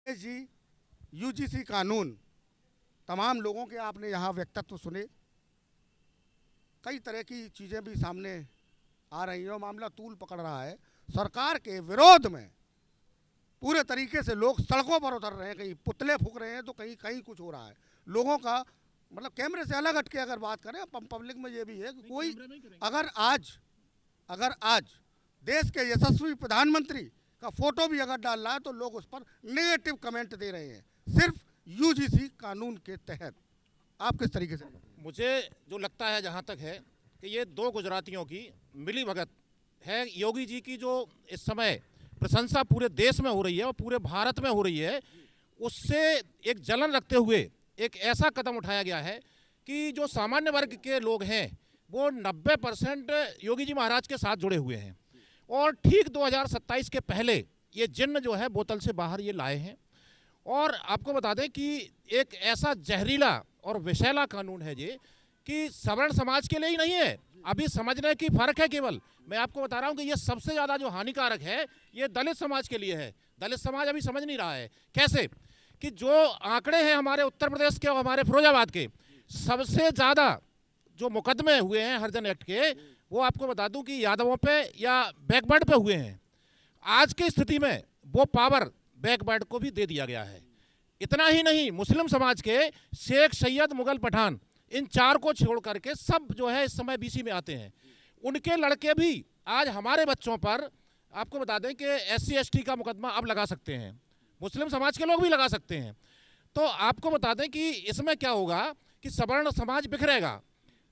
जी UGC कानून तमाम लोगों के आपने यहाँ व्यक्तित्व सुने, कई तरह की चीज़ें भी सामने आ रही हैं और मामला तूल पकड़ रहा है। सरकार के विरोध में पूरे तरीके से लोग सड़कों पर उतर रहे हैं, कहीं पुतले फूंक रहे हैं तो कहीं कहीं कुछ हो रहा है। लोगों का मतलब कैमरे से अलग हटके अगर बात करें, पब्लिक में ये भी है कि कोई अगर आज देश के यशस्वी प्रधानमंत्री का फोटो भी अगर डाल रहा है तो लोग उस पर नेगेटिव कमेंट दे रहे हैं, सिर्फ यूजीसी कानून के तहत। आप किस तरीके से? मुझे जो लगता है जहाँ तक है कि ये दो गुजरातियों की मिली भगत है। योगी जी की जो इस समय प्रशंसा पूरे देश में हो रही है और पूरे भारत में हो रही है, उससे एक जलन रखते हुए एक ऐसा कदम उठाया गया है कि जो सामान्य वर्ग के लोग हैं वो 90% योगी जी महाराज के साथ जुड़े हुए हैं। और ठीक 2027 के पहले ये जिन्न जो है बोतल से बाहर ये लाए हैं। और आपको बता दें कि एक ऐसा जहरीला और विषैला कानून है ये कि सवर्ण समाज के लिए ही नहीं है, अभी समझने की फर्क है। केवल मैं आपको बता रहा हूँ कि ये सबसे ज़्यादा जो हानिकारक है ये दलित समाज के लिए है। दलित समाज अभी समझ नहीं रहा है कैसे कि जो आंकड़े हैं हमारे उत्तर प्रदेश के और हमारे फिरोजाबाद के, सबसे ज़्यादा जो मुकदमे हुए हैं हरिजन एक्ट के, वो आपको बता दूं कि यादवों पे या बैकवर्ड पे हुए हैं। आज की स्थिति में वो पावर बैकवर्ड को भी दे दिया गया है। इतना ही नहीं, मुस्लिम समाज के शेख, सैयद, मुगल, पठान, इन चार को छोड़ करके सब जो है इस समय बीसी में आते हैं। उनके लड़के भी आज हमारे बच्चों पर, आपको बता दें कि SC ST का मुकदमा अब लगा सकते हैं, मुस्लिम समाज के लोग भी लगा सकते हैं। तो आपको बता दें कि इसमें क्या होगा कि सवर्ण समाज बिखरेगा।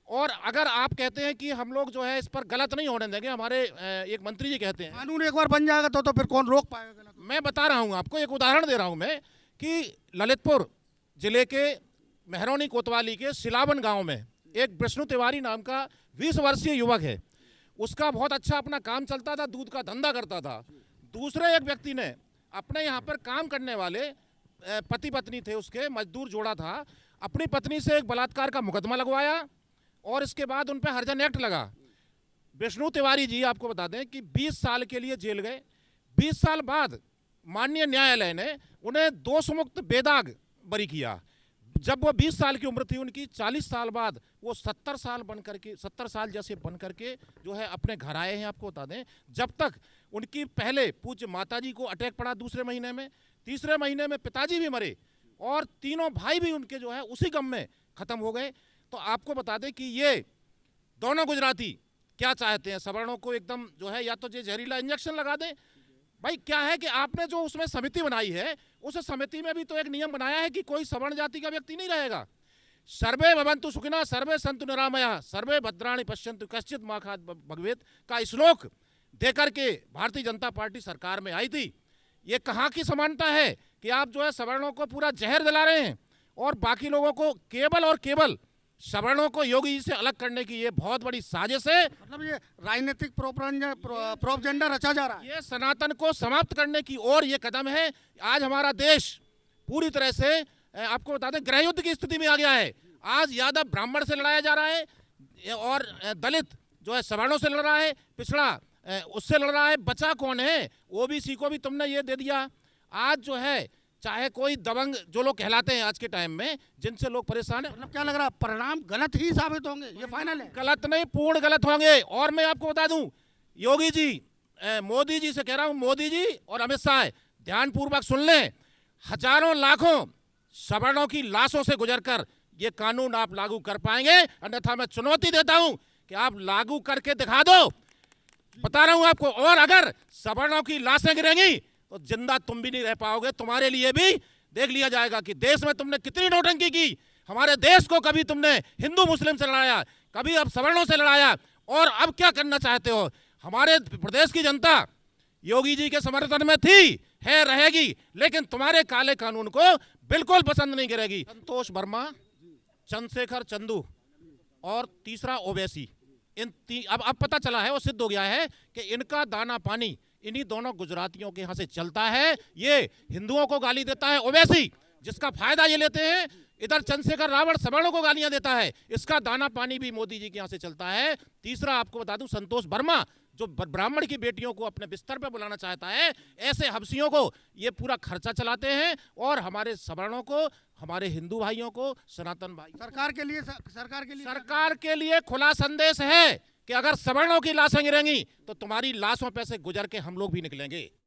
और अगर आप कहते हैं कि हम लोग जो है इस पर गलत नहीं होने देंगे, हमारे एक मंत्री जी कहते हैं कानून एक बार बन जाएगा तो फिर कौन रोक पाएगा गलत? मैं बता रहा हूं आपको, एक उदाहरण दे रहा हूं मैं कि ललितपुर जिले के मेहरौनी कोतवाली के सिलावन गांव में एक विष्णु तिवारी नाम का 20 वर्षीय युवक है। उसका बहुत अच्छा अपना काम चलता था, दूध का धंधा करता था। दूसरे एक व्यक्ति ने अपने यहाँ पर काम करने वाले पति पत्नी थे, उसके मजदूर जोड़ा था, अपनी पत्नी से एक बलात्कार का मुकदमा लगवाया और इसके बाद उन पर हरिजन एक्ट लगा। विष्णु तिवारी जी आपको बता दें कि 20 साल के लिए जेल गए। 20 साल बाद माननीय न्यायालय ने उन्हें दोषमुक्त बेदाग बरी किया। जब वो 20 साल की उम्र थी उनकी, 40 साल बाद वो 70 साल बन करके, 70 साल जैसे बन करके जो है अपने घर आए हैं। आपको बता दें, जब तक उनकी पहले पूज्य माताजी को अटैक पड़ा दूसरे महीने में, तीसरे महीने में पिताजी भी मरे और तीनों भाई भी उनके जो है उसी गम में खत्म हो गए। तो आपको बता दें कि ये दोनों गुजराती क्या चाहते हैं, सवर्णों को एकदम जो है या तो ये जहरीला इंजेक्शन लगा दें। भाई क्या है कि आपने जो उसमें समिति बनाई है, उस समिति में भी तो एक नियम बनाया है कि कोई सवर्ण जाति का व्यक्ति नहीं रहेगा। सर्वे भवन्तु सुखिनः, सर्वे सन्तु निरामयाः, सर्वे भद्राणि पश्यन्तु कश्चित् मा भवेत् का श्लोक देकर के भारतीय जनता पार्टी सरकार में आई थी। ये कहाँ की समानता है कि आप जो है सवर्णों को पूरा जहर दिला रहे हैं और बाकी लोगों को केवल और केवल सवर्णों को योगी जी से अलग करने की ये बहुत बड़ी साजिश है। मतलब ये राजनीतिक प्रोपगेंडा रचा जा रहा है। ये सनातन को समाप्त करने की ओर ये कदम है। आज हमारा देश पूरी तरह से आपको बता दें गृह युद्ध की स्थिति में आ गया है। आज यादव ब्राह्मण से लड़ाया जा रहा है और दलित जो है सवर्णों से लड़ रहा है, पिछड़ा उससे लड़ रहा है। बचा कौन है? OBC को भी तुमने ये दे दिया। आज जो है चाहे कोई दबंग जो लोग कहलाते हैं आज के टाइम में, जिनसे लोग परेशान हैं, मतलब क्या लग रहा है परिणाम गलत ही साबित होंगे? ये फाइनल है? गलत नहीं, पूर्ण गलत होंगे। और मैं आपको बता दूं, योगी जी, मोदी जी से कह रहा हूं, मोदी जी और अमित शाह ध्यानपूर्वक सुन लें, हजारों लाखों सवर्णों की लाशों से गुजरकर ये कानून आप लागू कर पाएंगे। अन्यथा मैं चुनौती देता हूं कि आप लागू करके दिखा दो, बता रहा हूं आपको। और अगर सवर्णों की लाशें गिरेंगी तो जिंदा तुम भी नहीं रह पाओगे। तुम्हारे लिए भी देख लिया जाएगा कि देश में तुमने कितनी नौटंकी की। हमारे देश को कभी तुमने हिंदू मुस्लिम से लड़ाया, कभी अब सवर्णों से लड़ाया, और अब क्या करना चाहते हो? हमारे प्रदेश की जनता योगी जी के समर्थन में थी, है, रहेगी, लेकिन तुम्हारे काले कानून को बिल्कुल पसंद नहीं करेगी। संतोष वर्मा, चंद्रशेखर चंदू और तीसरा ओवैसी, अब पता चला है, वो सिद्ध हो गया है कि इनका दाना पानी इन्हीं दोनों गुजरातियों के यहाँ से चलता है। ये हिंदुओं को गाली देता है ओवैसी, जिसका फायदा ये लेते हैं। इधर चंद्रशेखर रावण सवर्णों को गालियां देता है, इसका दाना पानी भी मोदी जी के यहाँ से चलता है। तीसरा आपको बता दूं, संतोष वर्मा जो ब्राह्मण की बेटियों को अपने बिस्तर पे बुलाना चाहता है, ऐसे हबसियों को ये पूरा खर्चा चलाते हैं और हमारे सवर्णों को, हमारे हिंदू भाइयों को, सनातन भाई, सरकार के लिए खुला संदेश है कि अगर सवर्णों की लाशें गिरेंगी तो तुम्हारी लाशों पे से गुजर के हम लोग भी निकलेंगे।